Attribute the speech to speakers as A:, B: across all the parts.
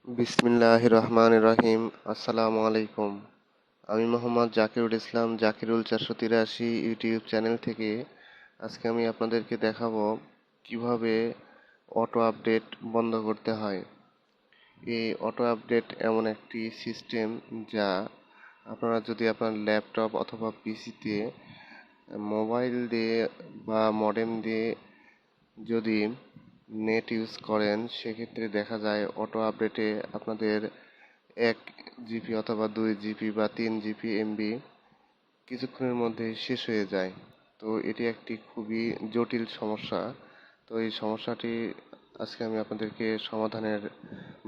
A: বিসমিল্লাহির রহমানির রহিম। আসসালামু আলাইকুম। আমি মোহাম্মদ জাকিরুল ইসলাম, zakirul483 ইউটিউব চ্যানেল থেকে আজকে আমি আপনাদেরকে দেখাবো কিভাবে অটো আপডেট বন্ধ করতে হয়। এই অটো আপডেট এমন একটি সিস্টেম যা আপনারা যদি আপনার ল্যাপটপ অথবা পিসিতে মোবাইল দিয়ে বা মডেম দিয়ে যদি নেট ইউজ করেন, সেক্ষেত্রে দেখা যায় অটো আপডেটে আপনাদের 1 জিবি অথবা 2 জিবি বা 3 জিবি এমবি কিছুক্ষণের মধ্যে শেষ হয়ে যায়। তো এটি একটি খুবই জটিল সমস্যা। তো এই সমস্যাটি আজকে আমি আপনাদেরকে সমাধানের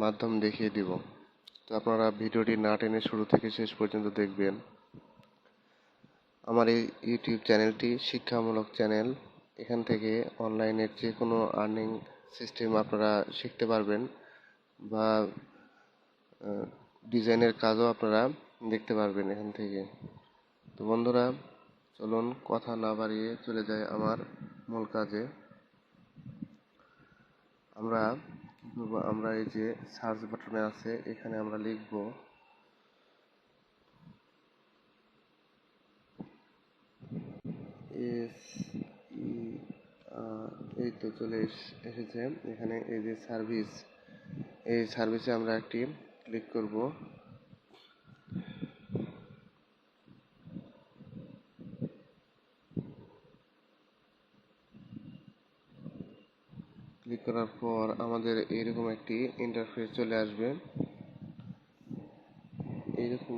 A: মাধ্যম দেখিয়ে দিব। তো আপনারা ভিডিওটি না টেনে শুরু থেকে শেষ পর্যন্ত দেখবেন। আমার এই ইউটিউব চ্যানেলটি শিক্ষামূলক চ্যানেল। এখান থেকে অনলাইনের যে কোনো আর্নিং সিস্টেম আপনারা শিখতে পারবেন বা ডিজাইনের কাজও আপনারা দেখতে পারবেন এখান থেকে। তো বন্ধুরা, চলুন কথা না বাড়িয়ে চলে যাই আমার মূল কাজে। আমরা এই যে সার্চ বাটনে আছে, এখানে আমরা লিখব এই তো চলে এসেছে। এখানে এই যে সার্ভিস, এই সার্ভিসে আমরা একটি ক্লিক করব। ক্লিক করার পর আমাদের এইরকম একটি ইন্টারফেস চলে আসবে। এইরকম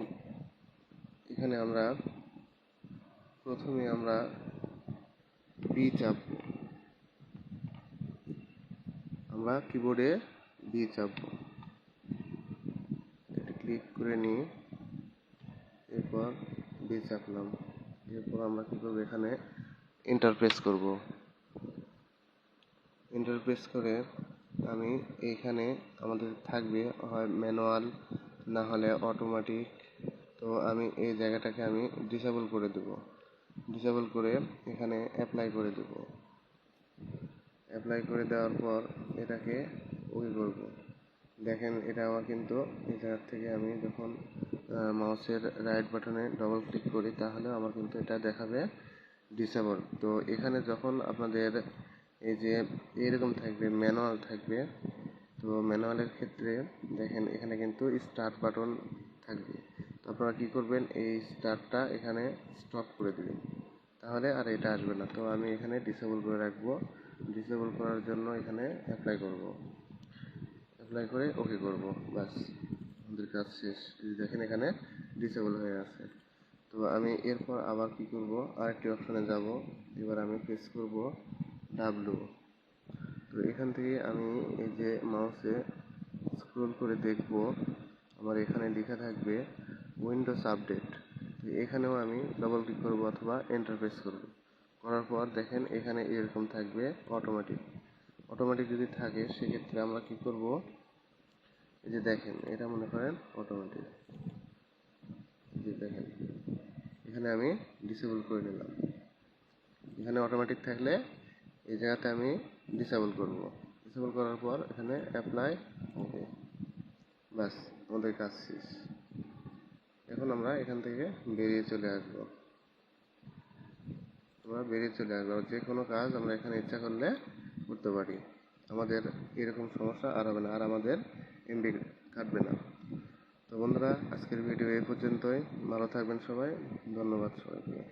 A: এখানে আমরা প্রথমে বি চাপব। আমরা কিবোর্ডে বি চাপব, এটা ক্লিক করে নিই। এরপর বি চাপলাম। এরপর আমরা কি করব, এখানে ইন্টারপ্রেস করব। ইন্টারপ্রেস করে আমি এইখানে আমাদের থাকবে হয় ম্যানুয়াল, না হলে অটোমেটিক। তো আমি এই জায়গাটাকে আমি ডিসেবল করে দেব। ডিসেবল করে এখানে অ্যাপ্লাই করে দেব। অ্যাপ্লাই করে দেওয়ার পর এটাকে ওকে করব। দেখেন, এটা আমার কিন্তু এই জায়গার থেকে আমি যখন মাউসের রাইট বাটনে ডবল ক্লিক করি, তাহলে আমার কিন্তু এটা দেখাবে ডিসেবল। তো এখানে যখন আপনাদের এই যে এরকম থাকবে, ম্যানুয়াল থাকবে, তো ম্যানুয়ালের ক্ষেত্রে দেখেন এখানে কিন্তু স্টার্ট বাটন থাকবে। তো আপনারা কী করবেন, এই স্টার্টটা এখানে স্টপ করে দেবেন, তাহলে আর এটা আসবে না। তো আমি এখানে ডিসেবল করে রাখবো। ডিসেবল করার জন্য এখানে অ্যাপ্লাই করব। অ্যাপ্লাই করে ওকে করব, বাস আমাদের কাজ শেষ। দেখেন এখানে ডিসেবল হয়ে আছে। তো আমি এরপর আবার কি করব, আরেকটি অপশনে যাব। এবার আমি প্রেস করব ডাব্লু। তো এখান থেকে আমি এই যে মাউসে স্ক্রল করে দেখব, আমার এখানে লেখা থাকবে উইন্ডোজ আপডেট। তো এখানেও আমি ডবল ক্লিক করব অথবা এন্টার প্রেস করব। করার পর দেখেন এখানে এরকম থাকবে অটোমেটিক। অটোমেটিক যদি থাকে, সেক্ষেত্রে আমরা কি করব, এই যে দেখেন এটা মনে করেন অটোমেটিক। যে দেখেন এখানে আমি ডিসেবল করে নিলাম। এখানে অটোমেটিক থাকলে এই জায়গাতে আমি ডিসেবল করব। ডিসেবল করার পর এখানে অ্যাপ্লাই ওকে, বাস আমাদের কাজ শেষ। এখন আমরা এখান থেকে বেরিয়ে চলে আসবো। যে কোনো কাজ আমরা এখানে ইচ্ছা করলে করতে পারি। আমাদের এরকম সমস্যা আর হবে না, আর আমাদের এমবি কাটবে না। তো বন্ধুরা, আজকের ভিডিও এই পর্যন্তই। ভালো থাকবেন সবাই। ধন্যবাদ সবাইকে।